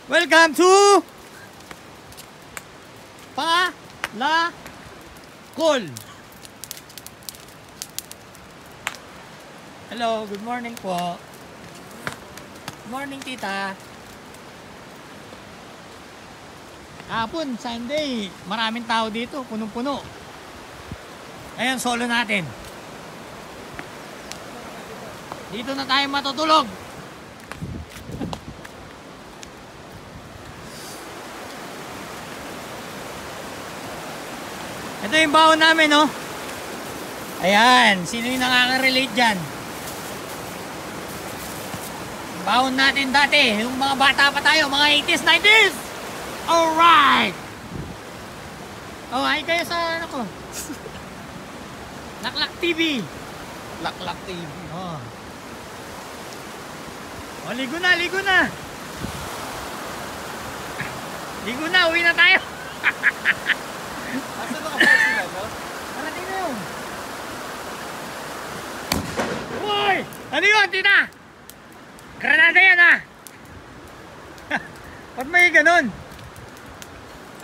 Welcome to Palakol. Hello, good morning po. Good morning, tita. Kahapon, Sunday, maraming tao dito, punong-puno. Ayan, solo natin. Dito na tayo matutulog. Ito yung baon namin, no? Ayan, sino yung nakaka-relate dyan? Baon natin dati, yung mga bata pa tayo, mga 80s, 90s! Alright! Oh, ay kayo sa ano ko? Laklak TV. Laklak TV. Oh. Oh, ligo na, ligo na. Ligo na, uwi na tayo. Asa na ka sila, no? Parating na yun. Uy! Ano yun, tita? Granada yan, ha? Ba't may ganun?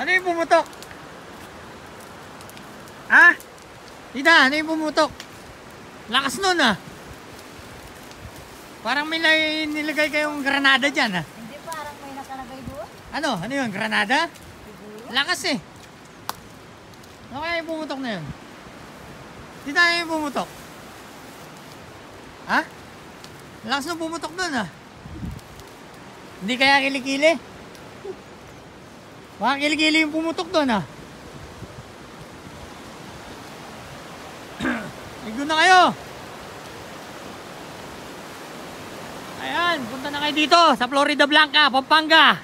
Ano yung pumutok? Ha? Tita, ano yung pumutok? Lakas nun, ha? Parang may nilagay kayong granada dyan, ha? Hindi, parang may nakalagay doon. Ano yun, granada? Siguro. Lakas eh. Ano kaya yung pumutok na yun? Tita, ano yung pumutok? Ha? Lakas nung pumutok doon, ha? Hindi kaya kilikili? Baka kilikili yung pumutok doon, ha? Ligo na kayo! Ayan, punta na kayo dito sa Florida Blanca, Pampanga.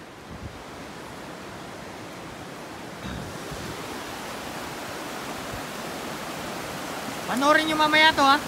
Panoorin nyo mamaya to, ha?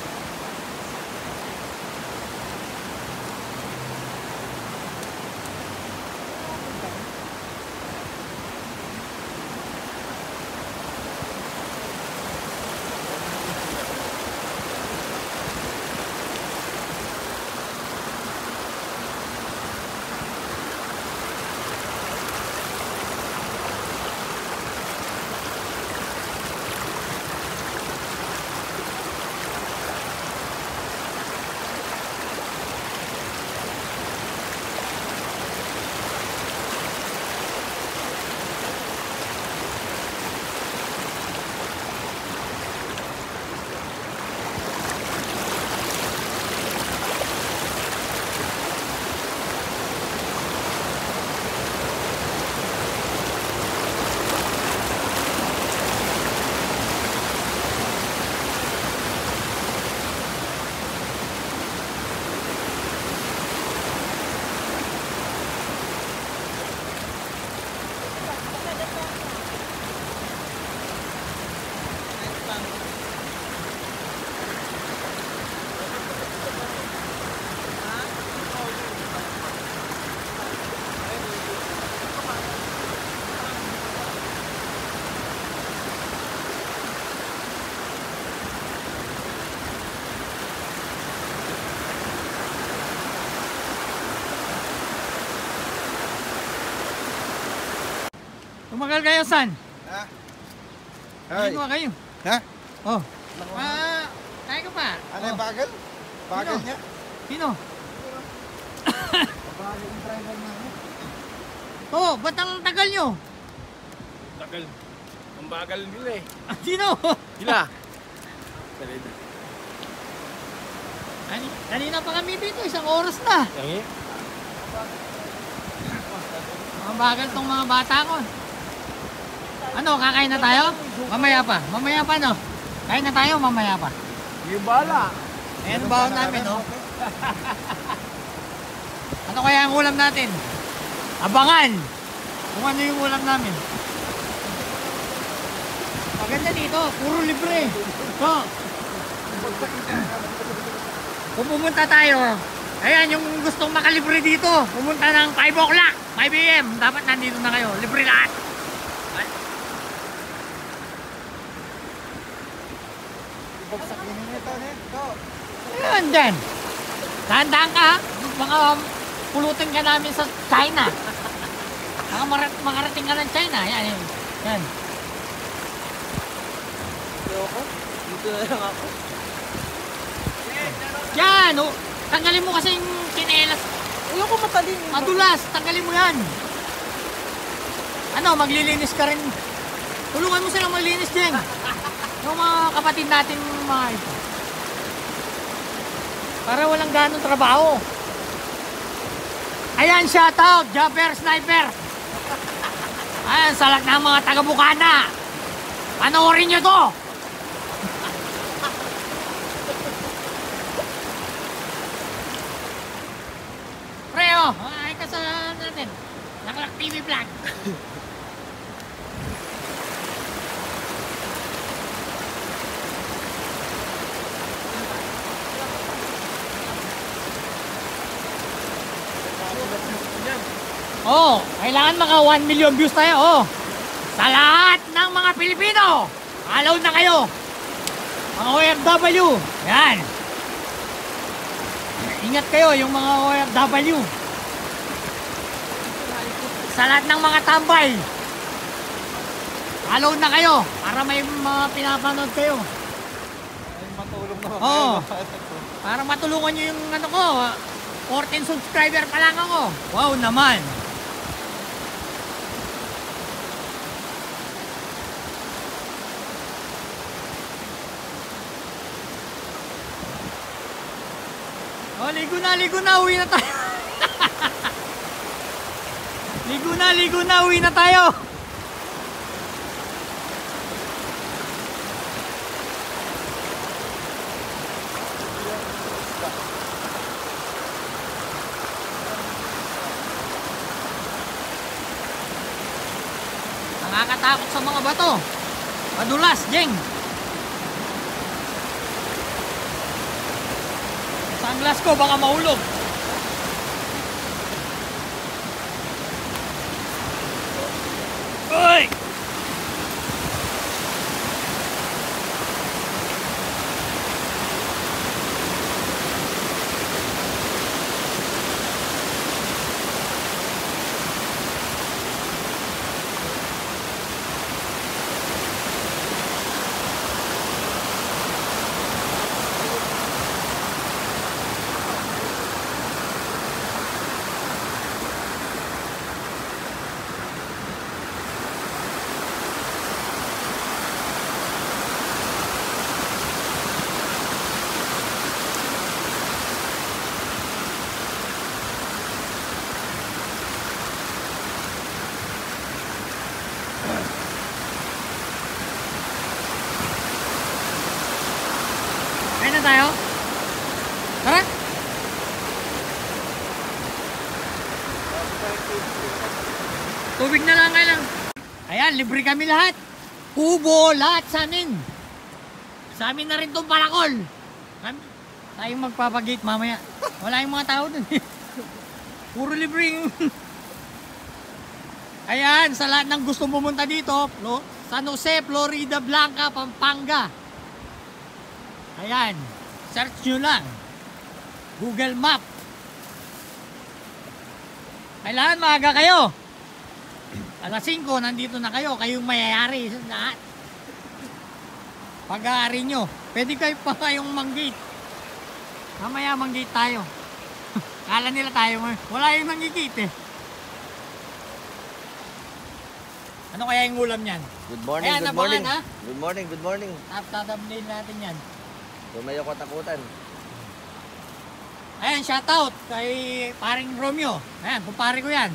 Tumagal kayo, san? Ha? Ay. Ano kayo? Ha? Oh. Kaya ka pa? Ano yung bagal? Bagal Sino? niya? Sino? Bagal yung driver namin. Oh, ba't ang tagal nyo? Tagal. Ang bagal nila eh. Sino? Sila. Kanina pa kami dito, 1 oras na. Yangi? Mga bagal tong mga bata ko. Ano, kakain na tayo? Mamaya pa. Mamaya pa, no? Kain na tayo, mamaya pa. Yung bala. Ayan ang baon namin, no? Ano kaya ang ulam natin? Abangan! Kung ano yung ulam namin. Maganda dito, puro libre. So, kung pumunta tayo, ayan, yung gustong makalibre dito, pumunta ng 5 o'clock, 5 AM, dapat nandito na kayo, libre lahat. Bagsak din nito, nito. Ayan dyan. Dahan-dahan ka, ha? Baka pulutin ka namin sa China. Makarating ka ng China. Yan, yan. Yan. Ayoko. Dito na lang ako. Yan, oh. Tanggalin mo kasi yung chinelas. Ayoko matalim. Madulas, tanggalin mo yan. Ano, maglilinis ka rin. Tulungan mo silang maglinis, Jeng. Yung mga kapatid natin mga ito. Para walang ganong trabaho. Ayan, shoutout, Jumper Sniper. Ayan, salak na mga taga-Bukana. Panoorin nyo to. Pre, oh, ay kasalanan natin. Nakalak TV Vlog. Oh, kailangan maka 1 million views tayo, oh. Sa lahat ng mga Pilipino, follow na kayo. Mga OFW, yan. Ingat kayo yung mga OFW. Sa lahat ng mga tambay, follow na kayo para may mga pinapanood kayo. Ay, matulong naman. Oo. Para matulungan nyo yung ano ko, 14 subscriber pa lang ako. Wow naman. Oh, ligo na, uwi na tayo. ligo na, uwi na tayo. Nakakatakot sa mga bato. Madulas, Jeng. Sunglass ko baka mahulog. Uy! Kain na tayo? Tara! Tubig na lang kailang. Ayan, libre kami lahat. Kubo, lahat sa amin. Sa amin na rin itong parakol. Tayong magpapagate mamaya. Wala yung mga tao dun. Puro libre. Ayan, sa lahat ng gusto pumunta dito, San Jose, Florida Blanca, Pampanga. Ayan, search nyo lang. Google Map. Kailangan maaga kayo. Alas 5, nandito na kayo. Kayong mayayari sa lahat. Pag-aari nyo. Pwede kayo pa kayong manggate. Mamaya manggate tayo. Kala nila tayo. Wala yung manggigate eh. Ano kaya yung ulam yan? Good morning, Ayan, good abangan, morning. ha? Good morning, good morning. Tatthumbnail natin yan. Tumayo ko takutan. Ayan, shoutout kay paring Romeo. Ayan, kumpare ko yan.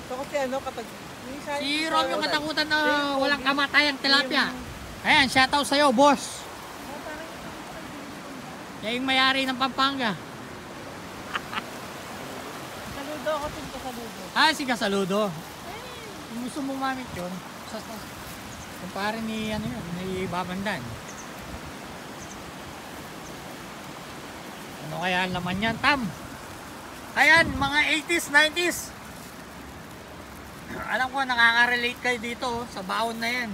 Ito kasi ano, Si Romeo katakutan na walang kamatayang tilapia. Ayan, shoutout sa'yo, boss. Siya yung mayari ng Pampanga. Saludo ako din ko saludo. Ah, si Kasaludo. Kung gusto mo mamit yun, kumpare ni, ano yun, ni Babandan. Ano kaya ang laman yan, Tam? Ayan, mga 80s, 90s. Alam ko, nakaka-relate kayo dito, sa baon na yan.